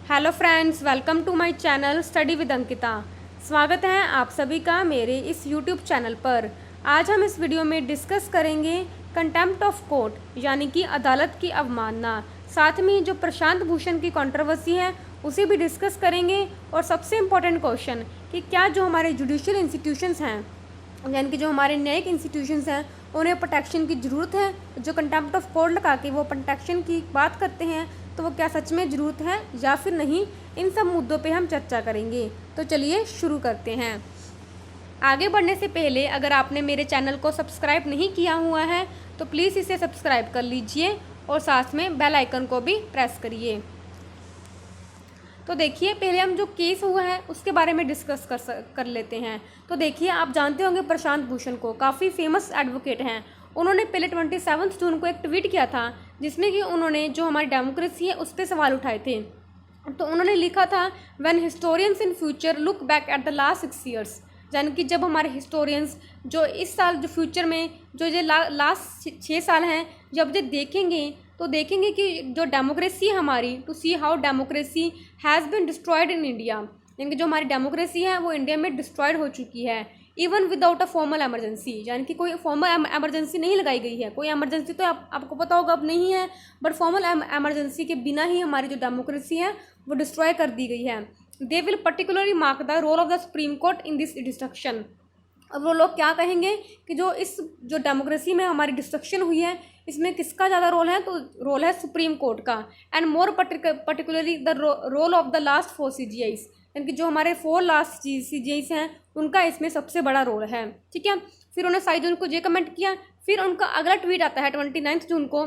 Hello friends, welcome to my channel study with Ankita. स्वागत है आप सभी का मेरे इस यूट्यूब चैनल पर। आज हम इस वीडियो में डिस्कस करेंगे कंटेम्प्ट ऑफ कोर्ट यानी कि अदालत की अवमानना। साथ में जो प्रशांत भूषण की कंट्रोवर्सी है उसे भी डिस्कस करेंगे। और सबसे इम्पोर्टेंट क्वेश्चन कि क्या जो हमारे जुडिशियल इंस्टीट्यूशंस हैं यानी कि जो हमारे न्यायिक इंस्टीट्यूशंस हैं उन्हें प्रोटेक्शन की ज़रूरत है। जो कंटेम्प्ट ऑफ कोर्ट लगा के वो प्रोटेक्शन की बात करते हैं तो वो क्या सच में ज़रूरत है या फिर नहीं, इन सब मुद्दों पे हम चर्चा करेंगे। तो चलिए शुरू करते हैं। आगे बढ़ने से पहले अगर आपने मेरे चैनल को सब्सक्राइब नहीं किया हुआ है तो प्लीज़ इसे सब्सक्राइब कर लीजिए और साथ में बेल आइकन को भी प्रेस करिए। तो देखिए, पहले हम जो केस हुआ है उसके बारे में डिस्कस कर लेते हैं। तो देखिए, आप जानते होंगे प्रशांत भूषण को, काफ़ी फेमस एडवोकेट हैं। उन्होंने पहले 27 जून को एक ट्वीट किया था जिसमें कि उन्होंने जो हमारी डेमोक्रेसी है उस पर सवाल उठाए थे। तो उन्होंने लिखा था, when historians in future look back at the last 6 years, यानी कि जब हमारे हिस्टोरियंस जो इस साल जो फ्यूचर में जो ये लास्ट 6 साल हैं जब ये देखेंगे तो देखेंगे कि जो डेमोक्रेसी है हमारी, to see how democracy has been destroyed in India, यानी कि जो हमारी डेमोक्रेसी है वो इंडिया में डिस्ट्रॉयड हो चुकी है। Even without a formal emergency, यानी कि कोई फॉर्मल एमरजेंसी नहीं लगाई गई है। कोई एमरजेंसी तो आपको पता होगा अब नहीं है, बट फॉर्मल एमरजेंसी के बिना ही हमारी जो डेमोक्रेसी है वो डिस्ट्रॉय कर दी गई है। They will particularly mark the role of the supreme court in this destruction. अब वो लोग क्या कहेंगे कि जो डेमोक्रेसी में हमारी डिस्ट्रक्शन हुई है इसमें किसका ज़्यादा रोल है, तो रोल है सुप्रीम कोर्ट का। And more particularly the role of the last 4 CGIs, यानी कि जो हमारे 4 लास्ट CGIs हैं उनका इसमें सबसे बड़ा रोल है। ठीक है, फिर उन्होंने 7 जून को ये कमेंट किया। फिर उनका अगला ट्वीट आता है 29 जून को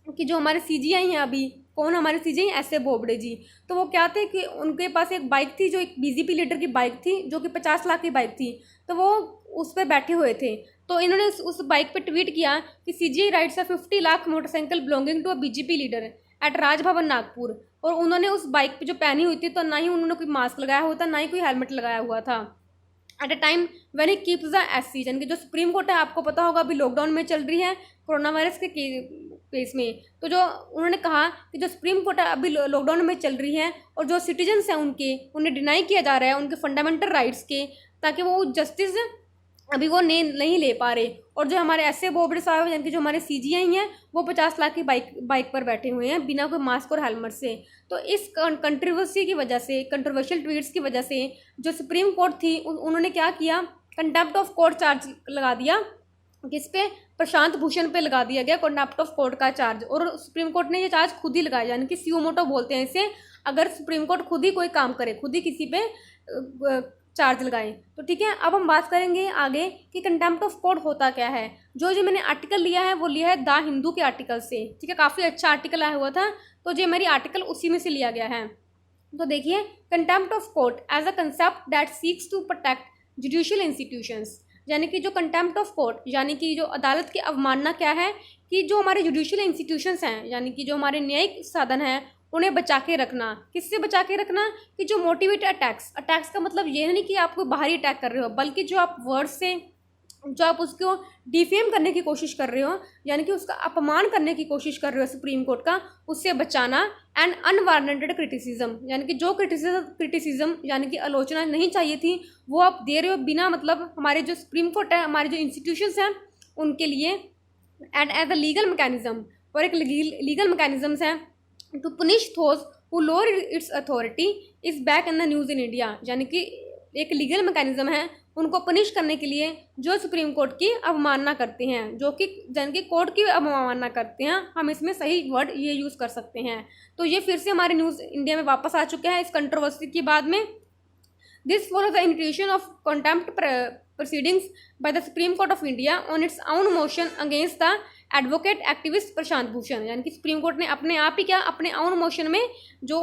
कि जो हमारे CGI हैं अभी, कौन हमारे CGI, ऐसे बोबड़े जी। तो वो क्या थे कि उनके पास एक बाइक थी जो एक BJP लीडर की बाइक थी जो कि 50 लाख की बाइक थी। तो वो उस पर बैठे हुए थे तो इन्होंने उस बाइक पे ट्वीट किया कि CGI rides a 50 lakh motorcycle belonging to a BJP leader at Raj Bhavan Nagpur. और उन्होंने उस बाइक पे जो पहनी हुई थी तो ना ही उन्होंने कोई मास्क लगाया हुआ था, ना ही कोई हेलमेट लगाया हुआ था। At a time when he keeps the SC, यानी कि जो सुप्रीम कोर्ट है आपको पता होगा अभी लॉकडाउन में चल रही है कोरोना वायरस के केस में। तो जो उन्होंने कहा कि जो सुप्रीम कोर्ट है अभी लॉकडाउन में चल रही है और जो सिटीजन्स हैं उन्हें डिनाई किया जा रहा है उनके फंडामेंटल राइट्स के, ताकि वो जस्टिस अभी वो नहीं ले पा रहे। और जो हमारे ऐसे बोबड़े साहब यानी कि जो हमारे CGI हैं वो 50 लाख की बाइक पर बैठे हुए हैं बिना कोई मास्क और हेलमेट से। तो इस कंट्रोवर्सी की वजह से, कंट्रोवर्शियल ट्वीट्स की वजह से जो सुप्रीम कोर्ट थी उन्होंने क्या किया, कंटेम्प्ट ऑफ कोर्ट चार्ज लगा दिया। किस पे? प्रशांत भूषण पे लगा दिया गया कंटेम्प्ट ऑफ कोर्ट का चार्ज। और सुप्रीम कोर्ट ने ये चार्ज खुद ही लगाया, यानी कि सुओ मोटो बोलते हैं इसे। अगर सुप्रीम कोर्ट खुद ही कोई काम करे, खुद ही किसी पे चार्ज लगाए तो ठीक है। अब हम बात करेंगे आगे कि कंटेम्प्ट ऑफ कोर्ट होता क्या है। जो मैंने आर्टिकल लिया है वो लिया है द हिंदू के आर्टिकल से। ठीक है, काफ़ी अच्छा आर्टिकल आया हुआ था तो जो मेरी आर्टिकल उसी में से लिया गया है। तो देखिए, contempt of court as a concept that seeks to protect judicial institutions, यानी कि जो कंटेम्प्ट ऑफ कोर्ट यानी कि जो अदालत की अवमानना क्या है कि जो हमारे जुडिशियल इंस्टीट्यूशंस हैं यानी कि जो हमारे न्यायिक साधन हैं उन्हें बचा के रखना। किससे बचा के रखना? कि जो मोटिवेट अटैक्स का मतलब ये नहीं कि आप कोई बाहरी अटैक कर रहे हो, बल्कि जो आप वर्ड से जो आप उसको डिफेम करने की कोशिश कर रहे हो यानी कि उसका अपमान करने की कोशिश कर रहे हो सुप्रीम कोर्ट का, उससे बचाना। एंड अनवारंटेड क्रिटिसिज्म, यानी कि जो क्रिटिसिज्म यानी कि आलोचना नहीं चाहिए थी वो आप दे रहे हो बिना मतलब। हमारे जो सुप्रीम कोर्ट है, हमारे जो इंस्टीट्यूशंस हैं उनके लिए and as a legal mechanism, और एक लीगल मैकेनिज्म्स हैं to punish those who lower its authority is back in the news in India, यानी कि एक लीगल मैकेनिज्म है उनको पनिश करने के लिए जो सुप्रीम कोर्ट की अवमानना करते हैं, जो कि जन के कोर्ट की अवमानना करते हैं। हम इसमें सही वर्ड ये यूज़ कर सकते हैं। तो ये फिर से हमारे न्यूज़ इंडिया में वापस आ चुके हैं इस कंट्रोवर्सी के बाद में। This follows the initiation of contempt proceedings by the supreme Court of India on its own motion against the advocate activist Prashant Bhushan, यानी कि सुप्रीम कोर्ट ने अपने आप ही अपने ओन मोशन में जो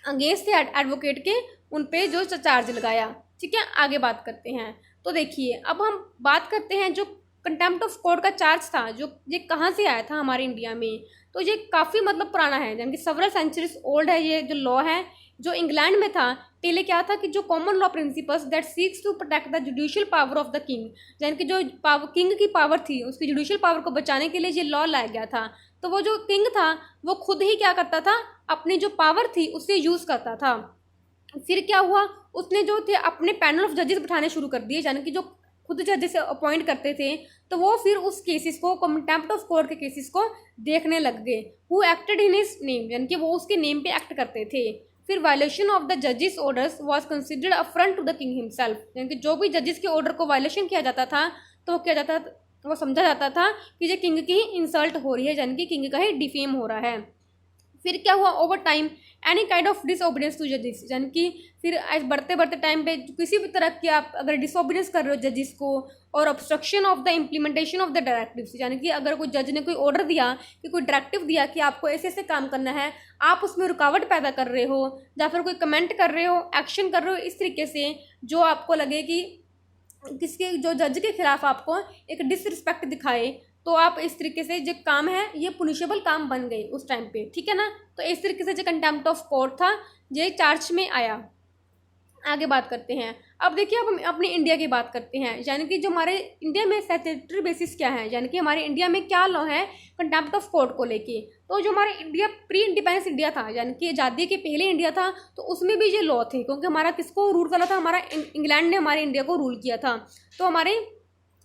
अगेंस्ट थे एडवोकेट के उन पे जो चार्ज लगाया। ठीक है, आगे बात करते हैं। तो देखिए, अब हम बात करते हैं जो कंटेम्प्ट ऑफ कोर्ट का चार्ज था जो ये कहाँ से आया था हमारे इंडिया में। तो ये काफ़ी मतलब पुराना है, यानी कि सेवरल सेंचुरीज ओल्ड है। ये जो लॉ है जो इंग्लैंड में था पहले क्या था कि जो common law principles that seeks to protect the judicial power of the king, यानी कि जो किंग की पावर थी उसकी जुडिशियल पावर को बचाने के लिए ये लॉ लाया गया था। तो वो जो किंग था वो खुद ही क्या करता था, अपनी जो पावर थी उसे यूज़ करता था। फिर क्या हुआ, उसने जो थे अपने पैनल ऑफ जजेस बिठाने शुरू कर दिए, यानी कि जो खुद जजेस अपॉइंट करते थे, तो वो फिर उस केसेस को, कंटेम्प्ट ऑफ कोर्ट के केसेस को देखने लग गए। Who acted in his name, यानी कि वो उसके नेम पे एक्ट करते थे। फिर वायलेशन ऑफ द जजेस orders was considered affront to the king himself, यानी कि जो भी जजेस के ऑर्डर को वायलेशन किया जाता था तो क्या जाता, वो समझा जाता था कि ये किंग की ही इंसल्ट हो रही है, यानी कि किंग का ही डिफेम हो रहा है। फिर क्या हुआ, over time any kind of disobedience to जजेस, यानी कि फिर आज बढ़ते बढ़ते टाइम पे किसी भी तरह की आप अगर डिसओबीडियंस कर रहे हो जजेस को, और obstruction of the implementation of the directives, यानी कि अगर कोई जज ने कोई ऑर्डर दिया कि कोई डायरेक्टिव दिया कि आपको ऐसे ऐसे काम करना है, आप उसमें रुकावट पैदा कर रहे हो या फिर कोई कमेंट कर रहे हो, एक्शन कर रहे हो इस तरीके से जो आपको लगे कि किसके, जो जज के खिलाफ आपको एक डिसरिस्पेक्ट दिखाए, तो आप इस तरीके से जो काम है ये पुनिशेबल काम बन गए उस टाइम पे, ठीक है ना। तो इस तरीके से जो कंटेम्प्ट ऑफ कोर्ट था ये चार्ज में आया। आगे बात करते हैं। अब देखिए, अब हम अपनी इंडिया की बात करते हैं, यानी कि जो हमारे इंडिया में स्टैट्यूटरी बेसिस क्या है, यानी कि हमारे इंडिया में क्या लॉ है कंटेम्प्ट ऑफ कोर्ट को लेके। तो जो हमारे इंडिया प्री इंडिपेंडेंस इंडिया था, यानी कि आज़ादी के पहले इंडिया था, तो उसमें भी ये लॉ थे, क्योंकि हमारा किसको रूल करा था, हमारा इंग्लैंड ने हमारे इंडिया को रूल किया था। तो हमारे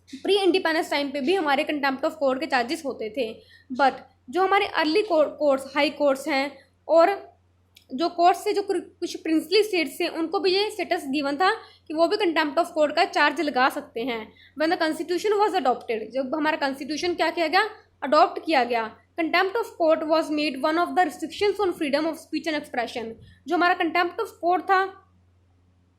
प्री इंडिपेंडेंस टाइम पे भी हमारे कंटेम्प्ट ऑफ कोर्ट के चार्जेस होते थे। बट जो हमारे अर्ली कोर्ट्स, हाई कोर्ट्स हैं, और जो कोर्ट्स से जो कुछ प्रिंसली स्टेट्स हैं, उनको भी ये स्टेटस गिवन था कि वो भी कंटेम्प्ट ऑफ कोर्ट का चार्ज लगा सकते हैं। When the constitution was adopted, जब हमारा कॉन्स्टिट्यूशन क्या किया गया, अडॉप्ट किया गया, contempt of court was made one of the restrictions on freedom of speech and expression. जो हमारा कंटेम्प्ट ऑफ कोर्ट था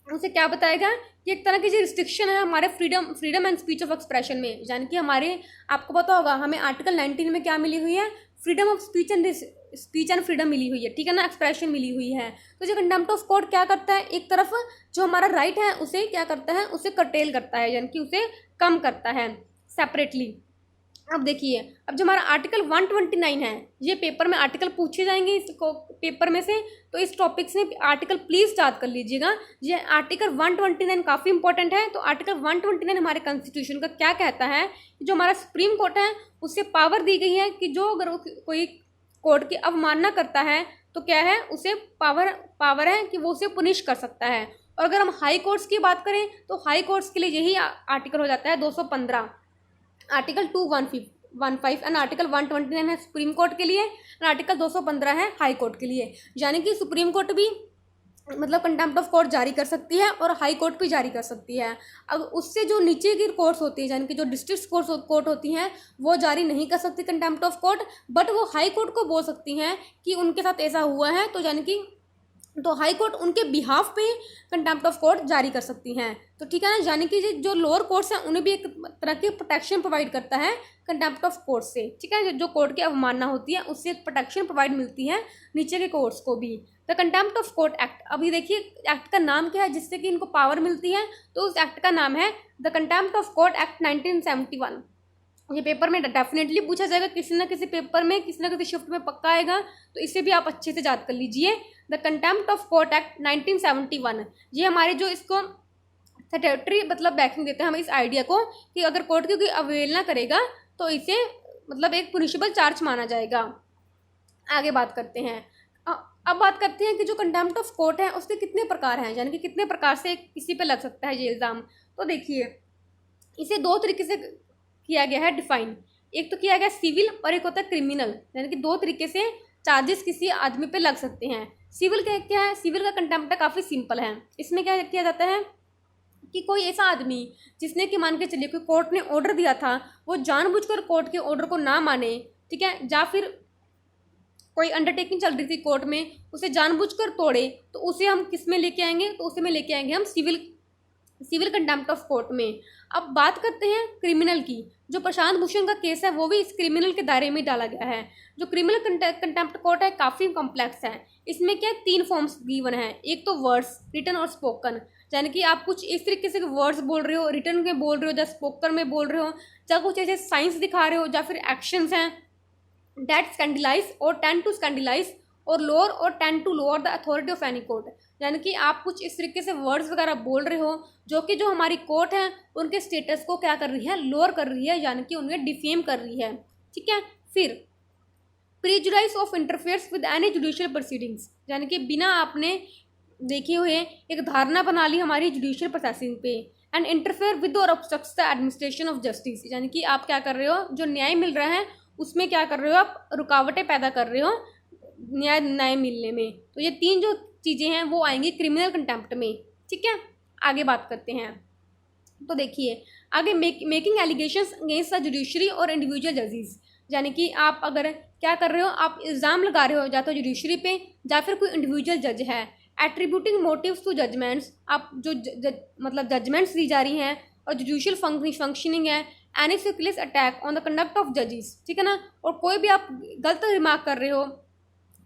उसे क्या बताएगा कि एक तरह की जो रिस्ट्रिक्शन है हमारे freedom and speech of expression में, यानी कि हमारे, आपको पता होगा हमें आर्टिकल 19 में क्या मिली हुई है, freedom of speech and freedom मिली हुई है, ठीक है ना, एक्सप्रेशन मिली हुई है। तो जो कंटेम्प्ट ऑफ कोर्ट क्या करता है, एक तरफ जो हमारा राइट है उसे क्या करता है, उसे कर्टेल करता है, यानी कि उसे कम करता है सेपरेटली। अब देखिए, अब जो हमारा आर्टिकल 129 है, ये पेपर में आर्टिकल पूछे जाएंगे इसको पेपर में से, तो इस टॉपिक से आर्टिकल प्लीज़ याद कर लीजिएगा। ये आर्टिकल 129 काफ़ी इंपॉर्टेंट है। तो आर्टिकल 129 हमारे कॉन्स्टिट्यूशन का क्या कहता है कि जो हमारा सुप्रीम कोर्ट है उससे पावर दी गई है कि जो अगर कोई कोर्ट की अवमानना करता है तो क्या है, उसे पावर है कि वो उसे पुनिश कर सकता है। और अगर हम हाई कोर्ट्स की बात करें तो हाई कोर्ट्स के लिए यही आर्टिकल हो जाता है 215, आर्टिकल 215 एंड आर्टिकल 129 है सुप्रीम कोर्ट के लिए, एंड आर्टिकल 215 है हाई कोर्ट के लिए। यानी कि सुप्रीम कोर्ट भी मतलब कंटेम्प्ट ऑफ कोर्ट जारी कर सकती है और हाई कोर्ट भी जारी कर सकती है। अब उससे जो नीचे की कोर्ट्स होती है, यानी कि जो डिस्ट्रिक्ट कोर्ट होती हैं, वो जारी नहीं कर सकती कंटेम्प्ट ऑफ कोर्ट, बट वो हाई कोर्ट को बोल सकती हैं कि उनके साथ ऐसा हुआ है, तो यानी कि तो हाई कोर्ट उनके बिहाफ पे कंटेम्प्ट ऑफ कोर्ट जारी कर सकती हैं। तो ठीक है ना, यानी कि जो लोअर कोर्ट्स हैं उन्हें भी एक तरह की प्रोटेक्शन प्रोवाइड करता है कंटेम्प्ट ऑफ कोर्ट से, ठीक है। जो कोर्ट की अवमानना होती है उससे एक प्रोटेक्शन प्रोवाइड मिलती है नीचे के कोर्ट्स को भी। The contempt of court act, अभी देखिए एक्ट का नाम क्या है जिससे कि इनको पावर मिलती है, तो उस एक्ट का नाम है the contempt of court act 1971। ये पेपर में डेफिनेटली पूछा जाएगा, किसी ना किसी पेपर में, किसी ना किसी शिफ्ट में पक्का आएगा, तो इसे भी आप अच्छे से याद कर लीजिए। The contempt of court act 1971, ये हमारे जो इसको स्टैट्यूटरी मतलब बैकिंग देते हैं हम इस आइडिया को कि अगर कोर्ट की कोई अवहेलना करेगा तो इसे मतलब एक पुनिशेबल चार्ज माना जाएगा। आगे बात करते हैं। अब बात करते हैं कि जो कंटेम्प्ट ऑफ कोर्ट है उसके कितने प्रकार हैं, यानी कि कितने प्रकार से किसी पे लग सकता है ये इल्ज़ाम। तो देखिए, इसे दो तरीके से किया गया है डिफाइन, एक तो किया गया सिविल और एक होता है क्रिमिनल, यानी कि दो तरीके से चार्जेस किसी आदमी पे लग सकते हैं। सिविल क्या है, सिविल का कंटेम्प्ट काफ़ी सिंपल है। इसमें क्या किया जाता है कि कोई ऐसा आदमी जिसने कि मान के चलिए कोई कोर्ट ने ऑर्डर दिया था, वो जानबूझकर कोर्ट के ऑर्डर को ना माने, ठीक है, या फिर कोई अंडरटेकिंग चल रही थी कोर्ट में, उसे जानबूझकर तोड़े, तो उसे हम किस में लेके आएंगे, तो उसे में लेके आएंगे हम सिविल कंटेम्प्ट ऑफ कोर्ट में। अब बात करते हैं क्रिमिनल की। जो प्रशांत भूषण का केस है वो भी इस क्रिमिनल के दायरे में डाला गया है। जो क्रिमिनल कंटेम्प्ट कोर्ट है काफ़ी कॉम्प्लेक्स है। इसमें क्या 3 फॉर्म्स गिवन है, एक तो वर्ड्स, रिटन और स्पोकन, यानी कि आप कुछ इस तरीके से वर्ड्स बोल रहे हो, रिटन में बोल रहे हो या स्पोकन में बोल रहे हो, या कुछ ऐसे साइंस दिखा रहे हो, या फिर एक्शंस हैं डेट स्कैंडलाइज और टेंड टू स्कैंडलाइज और लोअर और tend to lower the authority of any court, यानी कि आप कुछ इस तरीके से वर्ड्स वगैरह बोल रहे हो जो कि जो हमारी कोर्ट है उनके स्टेटस को क्या कर रही है, लोअर कर रही है, यानी कि उन्हें डिफेम कर रही है, ठीक है। फिर prejudice of interferes with any judicial proceedings, यानी कि बिना आपने देखे हुए एक धारणा बना ली हमारी जुडिशियल प्रोसेसिंग पे। एंड इंटरफेयर विद और obstructs the administration of justice, यानी कि आप क्या कर रहे हो, जो न्याय मिल रहा है उसमें क्या कर रहे हो, आप रुकावटें पैदा कर रहे हो न्याय मिलने में। तो ये 3 जो चीज़ें हैं वो आएंगी क्रिमिनल कंटेम्प्ट में। ठीक है, आगे बात करते हैं। तो देखिए आगे, making allegations against the judiciary और इंडिविजुअल जजेस, यानी कि आप अगर क्या कर रहे हो, आप इल्ज़ाम लगा रहे हो या तो जुडिशरी पे या फिर कोई इंडिविजुअल जज है। एट्रीब्यूटिंग मोटिव्स टू जजमेंट्स, आप जो मतलब जजमेंट्स दी जा रही हैं और जुडिशियल फंक्शनिंग है। Any secular attack on the conduct of जजेस, ठीक है ना, और कोई भी आप गलत रिमार्क कर रहे हो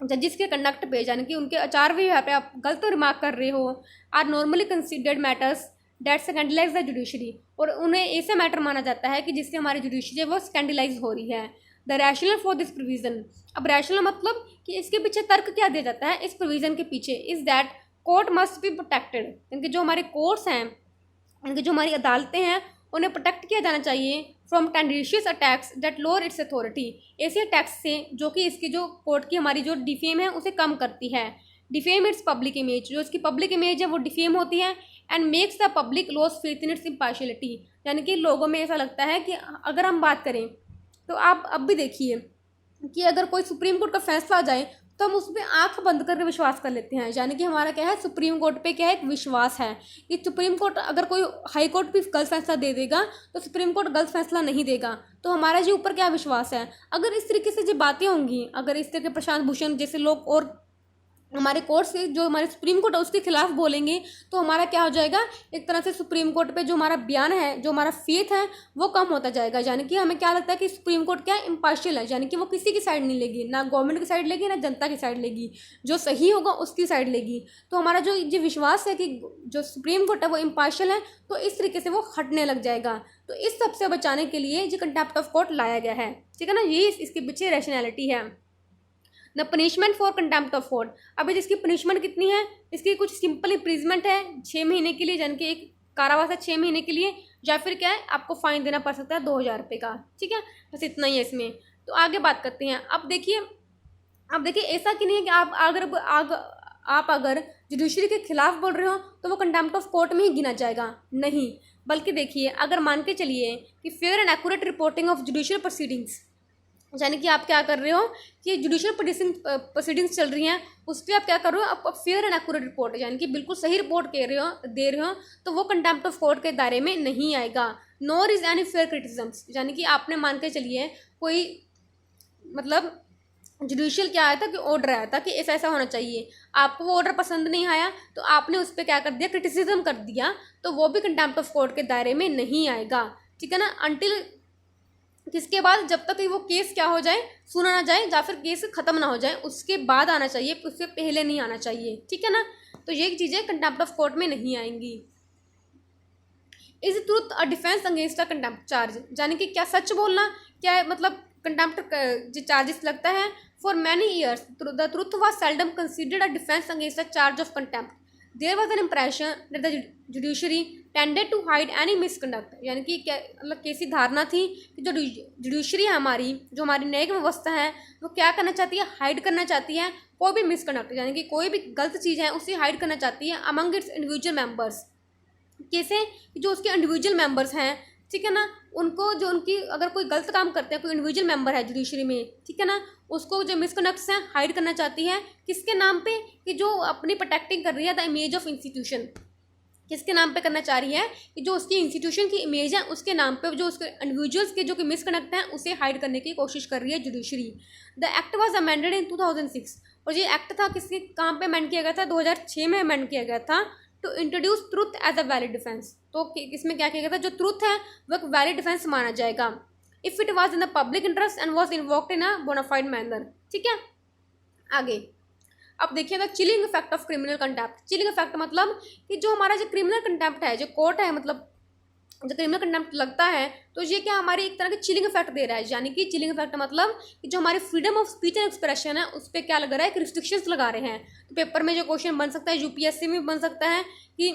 जजिस के कंडक्ट पे, यानी कि उनके आचार व्यवहार पे आप गलत रिमार्क कर रहे हो, are normally considered matters that scandalise the judiciary, और उन्हें ऐसे मैटर माना जाता है कि जिससे हमारी जुडिशरी है वो स्कैंडलाइज हो रही है। The rational for this provision, अब रैशनल मतलब कि इसके पीछे तर्क क्या दिया जाता है इस प्रोविजन के पीछे, is that court must be protected, यानी कि जो हमारे कोर्ट्स हैं, यानी कि जो हमारी अदालतें हैं, उन्हें प्रोटेक्ट किया जाना चाहिए from tendentious attacks that lower its authority, ऐसे अटैक्स से जो कि इसकी जो कोर्ट की हमारी जो डिफेम है उसे कम करती है। डिफेम इट्स पब्लिक इमेज, जो इसकी पब्लिक इमेज है वो डिफेम होती है। And makes the public loss faith in its impartiality, यानी कि लोगों में ऐसा लगता है कि अगर हम बात करें तो आप अब भी देखिए कि अगर कोई सुप्रीम कोर्ट का फैसला आ जाए तो हम उस पर आँख बंद करके विश्वास कर लेते हैं, यानी कि हमारा क्या है, सुप्रीम कोर्ट पे क्या है, एक विश्वास है कि सुप्रीम कोर्ट अगर कोई हाई कोर्ट भी गलत फैसला दे देगा तो सुप्रीम कोर्ट गलत फैसला नहीं देगा। तो हमारा जी ऊपर क्या विश्वास है। अगर इस तरीके से जो बातें होंगी, अगर इस तरह के प्रशांत भूषण जैसे लोग और हमारे कोर्ट से जो हमारे सुप्रीम कोर्ट है उसके खिलाफ बोलेंगे तो हमारा क्या हो जाएगा, एक तरह से सुप्रीम कोर्ट पे जो हमारा बयान है, जो हमारा फेथ है वो कम होता जाएगा। यानी कि हमें क्या लगता है कि सुप्रीम कोर्ट क्या है, इम्पार्शियल है, यानी कि वो किसी की साइड नहीं लेगी, ना गवर्नमेंट की साइड लेगी ना जनता की साइड लेगी, जो सही होगा उसकी साइड लेगी। तो हमारा जो ये विश्वास है कि जो सुप्रीम कोर्ट है वो इम्पार्शियल है, तो इस तरीके से वो हटने लग जाएगा। तो इस सबसे बचाने के लिए जो कंटेम्प्ट ऑफ कोर्ट लाया गया है, ठीक है ना, ये इसके पीछे रैशनैलिटी है। The punishment for contempt of court, अभी जिसकी पनिशमेंट कितनी है, इसकी कुछ सिंपल इम्प्रीजमेंट है 6 महीने के लिए, यानी कि एक कारावास है 6 महीने के लिए, या फिर क्या है आपको फाइन देना पड़ सकता है 2000 रुपये का। ठीक है, बस इतना ही है इसमें। तो आगे बात करते हैं। अब देखिए ऐसा कि नहीं है कि आप अगर जुडिशरी के खिलाफ बोल रहे हो तो वो कंटेम्प्ट ऑफ कोर्ट में ही गिना जाएगा, नहीं, बल्कि देखिए अगर मान के चलिए कि fair and accurate reporting of judicial proceedings, यानी कि आप क्या कर रहे हो कि जुडिशियल प्रोसीडिंग्स चल रही हैं उस पर आप क्या कर रहे हो, आप फेयर एंड एक्यूरेट रिपोर्ट, यानी कि बिल्कुल सही रिपोर्ट दे रहे हो, तो वो कंटेम्प्ट ऑफ कोर्ट के दायरे में नहीं आएगा। Nor is any fair criticisms, यानी कि आपने मान के चलिए कोई मतलब जुडिशियल क्या आया था कि ऑर्डर आया था कि ऐसा ऐसा होना चाहिए, आपको वो ऑर्डर पसंद नहीं आया तो आपने उस पर क्या कर दिया, क्रिटिसिज्म कर दिया, तो वो भी कंटेम्प्ट ऑफ कोर्ट के दायरे में नहीं आएगा। ठीक है ना, अनटिल किसके बाद, जब तक वो केस क्या हो जाए, सुना ना जाए, या फिर केस खत्म ना हो जाए, उसके बाद आना चाहिए, उससे पहले नहीं आना चाहिए। ठीक है ना, तो ये चीज़ें कंटेम्प्ट ऑफ कोर्ट में नहीं आएंगी। Is truth a defence against a contempt charge, यानी कि क्या सच बोलना क्या है, मतलब कंटेम्प्ट जो चार्जेस लगता है। For many years the truth was seldom considered a defence against a charge of contempt. There was an impression that the judiciary tended to hide any misconduct, यानी कि क्या मतलब कैसी धारणा थी कि जो जुडिशरी है हमारी, जो हमारी न्यायिक व्यवस्था है, वो क्या करना चाहती है, हाइड करना चाहती है कोई भी मिसकंडक्ट, यानी कि कोई भी गलत चीज़ है उसे हाइड करना चाहती है अमंग इट्स इंडिविजुअल मेंबर्स। कैसे, जो उसके इंडिविजुअल मेंबर्स हैं, ठीक है ना, उनको जो उनकी अगर कोई गलत काम करते हैं, कोई इंडिविजुअल मेंबर है जुडिशरी में, ठीक है ना, उसको जो मिसकंडक्ट्स हैं हाइड करना चाहती है, किसके नाम पे, कि जो अपनी प्रोटेक्टिंग कर रही है द इमेज ऑफ इंस्टीट्यूशन, किसके नाम पे करना चाह रही है कि जो उसकी इंस्टीट्यूशन की इमेज है उसके नाम पे जो उसके इंडिविजुअल्स के जो कि मिसकंडक्ट हैं उसे हाइड करने की कोशिश कर रही है judiciary. The act was amended in 2006, और ये एक्ट था किसके कहाँ पे अमेंड किया गया था, 2006 में अमेंड किया गया था, to introduce truth as a valid defence. तो इसमें क्या किया गया था, जो ट्रूथ है वो एक वैलिड डिफेंस माना जाएगा if it was in the public interest and was invoked in a bona fide manner. ठीक है, आगे अब देखिएगा chilling effect of criminal contempt. Chilling effect मतलब कि जो हमारा जो क्रिमिनल कंटेम्प्ट है, जो कोर्ट है, मतलब जो क्रिमिनल कंटेम्प्ट लगता है, तो ये क्या हमारी एक तरह के चिलिंग इफेक्ट दे रहा है, यानी कि चिलिंग इफेक्ट मतलब कि जो हमारी freedom of speech and expression है उस पर क्या लग रहा है, कि रिस्ट्रिक्शंस लगा रहे हैं। तो पेपर में जो क्वेश्चन बन सकता है, यूपीएससी में बन सकता है कि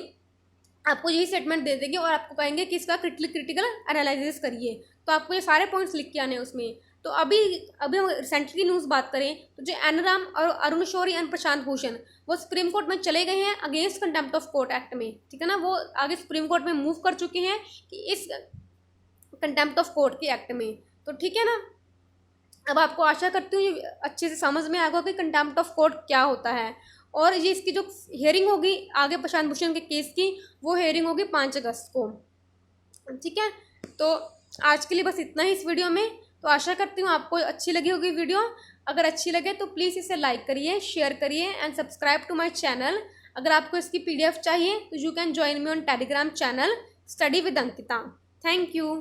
आपको यही स्टेटमेंट दे देंगे और आपको कहेंगे कि इसका क्रिटिकल एनालिसिस करिए, तो आपको ये सारे पॉइंट्स लिख के आने हैं उसमें। तो अभी अभी हम रिसेंटली न्यूज़ बात करें तो जो एनराम और अरुण शौरी एंड प्रशांत भूषण वो सुप्रीम कोर्ट में चले गए हैं against contempt of court act में, ठीक है ना। वो आगे सुप्रीम कोर्ट में मूव कर चुके हैं कि इस कंटेम्प्ट ऑफ कोर्ट के एक्ट में, तो ठीक है ना। अब आपको आशा करती हूँ ये अच्छे से समझ में आएगा कि कंटेम्प्ट ऑफ कोर्ट क्या होता है। और ये इसकी जो हियरिंग होगी आगे प्रशांत भूषण के केस की, वो हियरिंग होगी 5 अगस्त को, ठीक है। तो आज के लिए बस इतना ही इस वीडियो में। तो आशा करती हूँ आपको अच्छी लगी होगी वीडियो। अगर अच्छी लगे तो प्लीज़ इसे लाइक करिए, शेयर करिए and subscribe to my channel. अगर आपको इसकी PDF चाहिए तो you can join me on Telegram channel study with Ankita. Thank you.